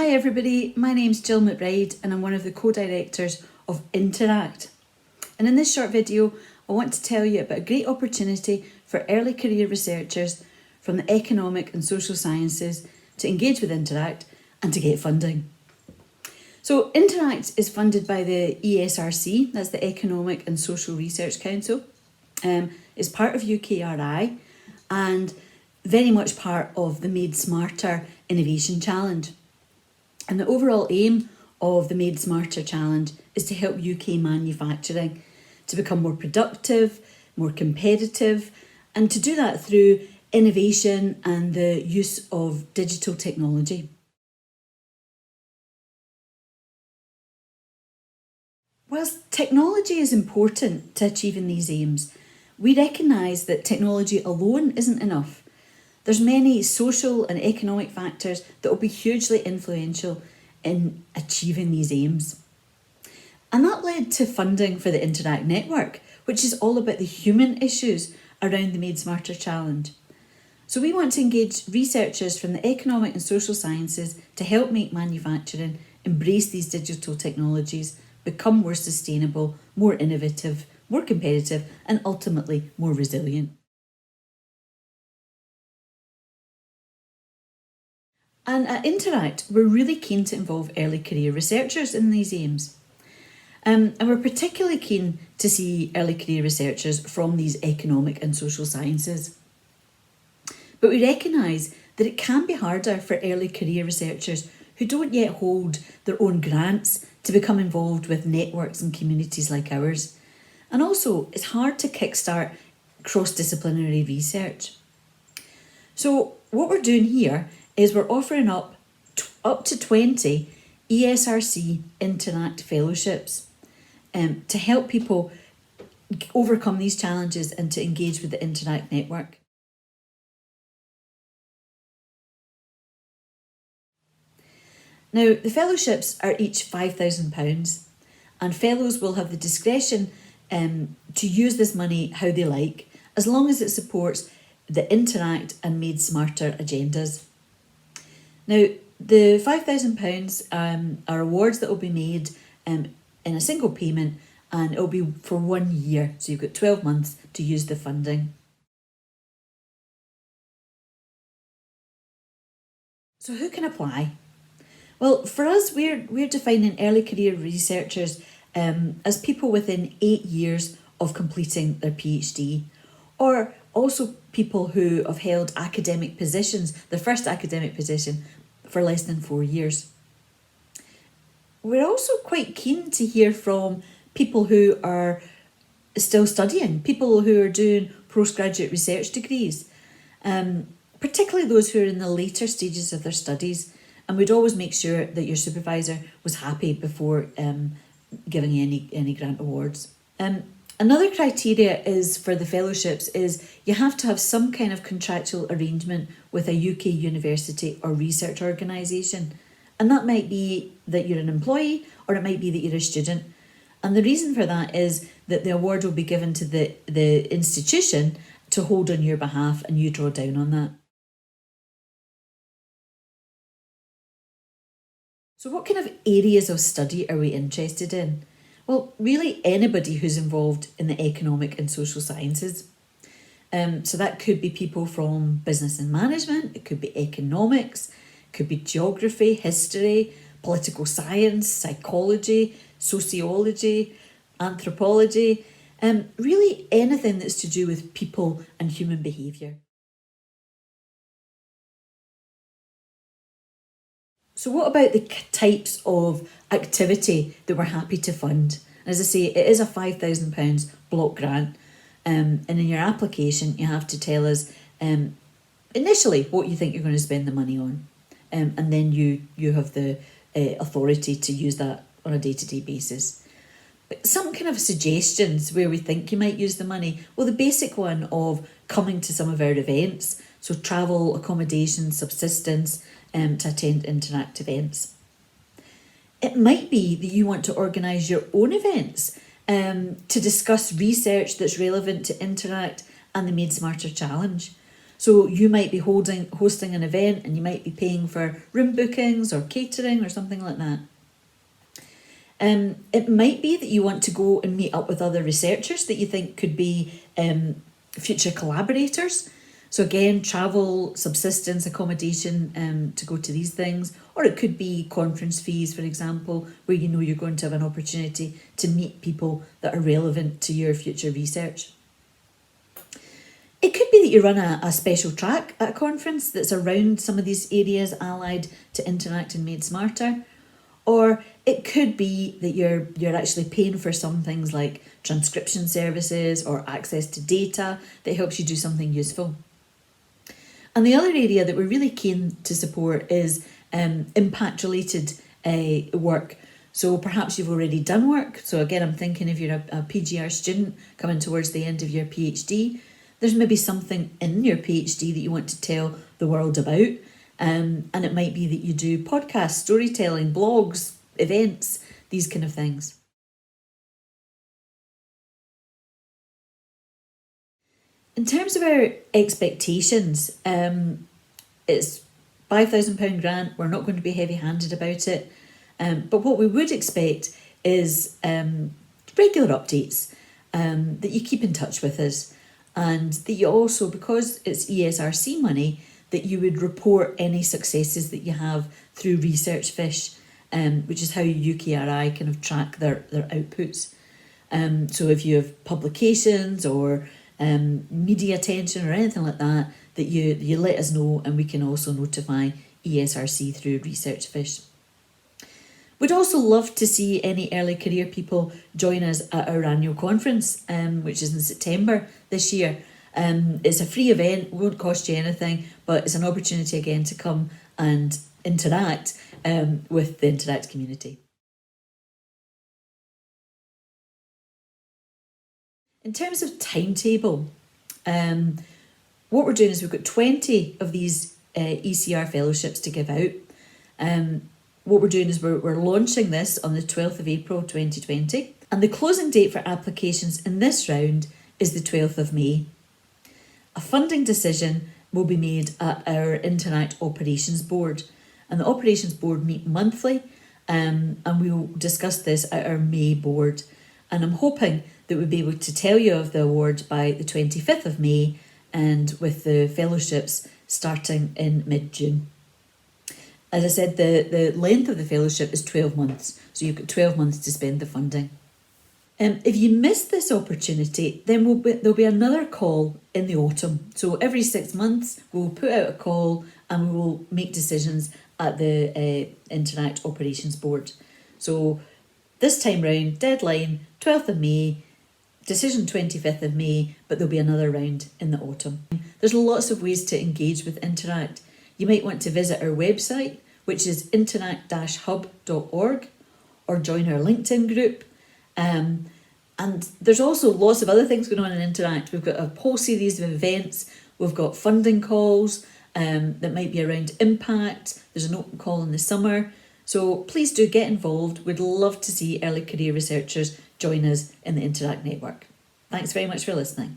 Hi everybody, my name's Jill MacBryde and I'm one of the co-directors of InterAct. And in this short video, I want to tell you about a great opportunity for early career researchers from the economic and social sciences to engage with InterAct and to get funding. So InterAct is funded by the ESRC, that's the Economic and Social Research Council. It's part of UKRI and very much part of the Made Smarter Innovation Challenge. And the overall aim of the Made Smarter Challenge is to help UK manufacturing to become more productive, more competitive, and to do that through innovation and the use of digital technology. Whilst technology is important to achieving these aims, we recognise that technology alone isn't enough. There's many social and economic factors that will be hugely influential in achieving these aims. And that led to funding for the InterAct network, which is all about the human issues around the Made Smarter Challenge. So we want to engage researchers from the economic and social sciences to help make manufacturing embrace these digital technologies, become more sustainable, more innovative, more competitive, and ultimately more resilient. And at InterAct, we're really keen to involve early career researchers in these aims. And we're particularly keen to see early career researchers from these economic and social sciences. But we recognise that it can be harder for early career researchers who don't yet hold their own grants to become involved with networks and communities like ours. And also, it's hard to kickstart cross-disciplinary research. So what we're doing here is we're offering up to 20 ESRC InterAct fellowships to help people overcome these challenges and to engage with the InterAct network. Now, the fellowships are each £5,000 and fellows will have the discretion to use this money how they like, as long as it supports the InterAct and Made Smarter agendas. Now, the £5,000 are awards that will be made in a single payment, and it will be for 1 year, so you've got 12 months to use the funding. So who can apply? Well, for us, we're defining early career researchers as people within 8 years of completing their PhD, or also people who have held academic positions, their first academic position, for less than 4 years. We're also quite keen to hear from people who are still studying, people who are doing postgraduate research degrees, particularly those who are in the later stages of their studies. And we'd always make sure that your supervisor was happy before giving any grant awards. Another criteria is for the fellowships is you have to have some kind of contractual arrangement with a UK university or research organisation. And that might be that you're an employee or it might be that you're a student. And the reason for that is that the award will be given to the institution to hold on your behalf and you draw down on that. So what kind of areas of study are we interested in? Well, really anybody who's involved in the economic and social sciences. So that could be people from business and management, it could be economics, it could be geography, history, political science, psychology, sociology, anthropology, really anything that's to do with people and human behaviour. So what about the types of activity that we're happy to fund? As I say, it is a £5,000 block grant, and in your application you have to tell us initially what you think you're going to spend the money on, and then you have the authority to use that on a day-to-day basis. But some kind of suggestions where we think you might use the money. Well, the basic one of coming to some of our events, so travel, accommodation, subsistence, to attend InterAct events. It might be that you want to organise your own events to discuss research that's relevant to InterAct and the Made Smarter Challenge. So you might be hosting an event and you might be paying for room bookings or catering or something like that. It might be that you want to go and meet up with other researchers that you think could be future collaborators. So again, travel, subsistence, accommodation to go to these things, or it could be conference fees, for example, where you know you're going to have an opportunity to meet people that are relevant to your future research. It could be that you run a special track at a conference that's around some of these areas allied to InterAct and Made Smarter. Or it could be that you're actually paying for some things like transcription services or access to data that helps you do something useful. And the other area that we're really keen to support is impact-related work. So perhaps you've already done work. So again, I'm thinking if you're a PGR student coming towards the end of your PhD, there's maybe something in your PhD that you want to tell the world about. And it might be that you do podcasts, storytelling, blogs, events, these kind of things. In terms of our expectations, it's £5,000 grant. We're not going to be heavy-handed about it. But what we would expect is regular updates, that you keep in touch with us, and that you also, because it's ESRC money, that you would report any successes that you have through ResearchFish, which is how UKRI kind of track their outputs. So if you have publications or media attention or anything like that, that you let us know, and we can also notify ESRC through ResearchFish. We'd also love to see any early career people join us at our annual conference, which is in September this year. It's a free event, won't cost you anything, but it's an opportunity again to come and interact with the InterAct community. In terms of timetable, what we're doing is we've got 20 of these ECR fellowships to give out. What we're doing is we're launching this on the 12th of April 2020, and the closing date for applications in this round is the 12th of May. A funding decision will be made at our InterAct Operations Board, and the Operations Board meet monthly, and we'll discuss this at our May board. And I'm hoping that we'll be able to tell you of the award by the 25th of May, and with the fellowships starting in mid-June. As I said, the length of the fellowship is 12 months, so you've got 12 months to spend the funding. If you miss this opportunity, then there'll be another call in the autumn. So every 6 months, we'll put out a call and we will make decisions at the InterAct Operations Board. So this time round, deadline 12th of May, decision 25th of May, but there'll be another round in the autumn. There's lots of ways to engage with InterAct. You might want to visit our website, which is interact-hub.org, or join our LinkedIn group. And there's also lots of other things going on in InterAct. We've got a whole series of events. We've got funding calls that might be around impact. There's an open call in the summer. So please do get involved. We'd love to see early career researchers join us in the InterAct network. Thanks very much for listening.